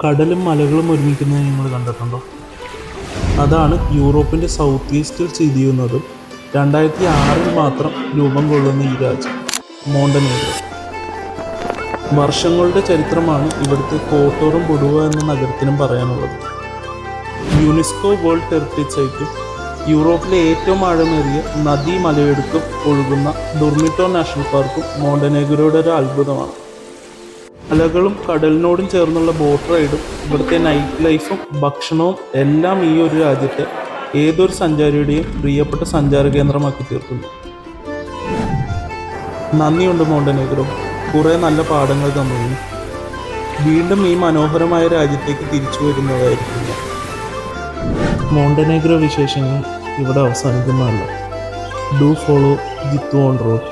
കടലും മലകളും ഒരുമിക്കുന്നത് നിങ്ങൾ കണ്ടിട്ടുണ്ടോ? അതാണ് യൂറോപ്പിൻ്റെ സൗത്ത് ഈസ്റ്റിൽ സ്ഥിതി ചെയ്യുന്നതും 2006 മാത്രം രൂപം കൊള്ളുന്ന ഈ രാജ്യം മോണ്ടനീഗ്രോ. വർഷങ്ങളുടെ ചരിത്രമാണ് ഇവിടുത്തെ കോട്ടോറും ബുഡുവ എന്ന നഗരത്തിനും പറയാനുള്ളത്. യുനെസ്കോ വേൾഡ് ഹെറിറ്റേജ് സൈറ്റും യൂറോപ്പിലെ ഏറ്റവും ആഴമേറിയ നദീ മലയിടുക്കും ഒഴുകുന്ന ഡുർമിറ്റോ നാഷണൽ പാർക്കും മോണ്ടനീഗ്രോയുടെ ഒരു അത്ഭുതമാണ്. മലകളും കടലിനോടും ചേർന്നുള്ള ബോട്ട് റൈഡും ഇവിടുത്തെ നൈറ്റ് ലൈഫും ഭക്ഷണവും എല്ലാം ഈ ഒരു രാജ്യത്തെ ഏതൊരു സഞ്ചാരിയുടെയും പ്രിയപ്പെട്ട സഞ്ചാര കേന്ദ്രമാക്കി തീർക്കുന്നു. നന്ദിയുണ്ട് മോണ്ടനീഗ്രോ, കുറേ നല്ല പാഠങ്ങൾ തന്നു. വീണ്ടും ഈ മനോഹരമായ രാജ്യത്തേക്ക് തിരിച്ചു വരുന്നതായിരിക്കില്ല. മോണ്ടനീഗ്രോ വിശേഷങ്ങൾ ഇവിടെ അവസാനിക്കുന്നതല്ല. Do follow Jithu on road.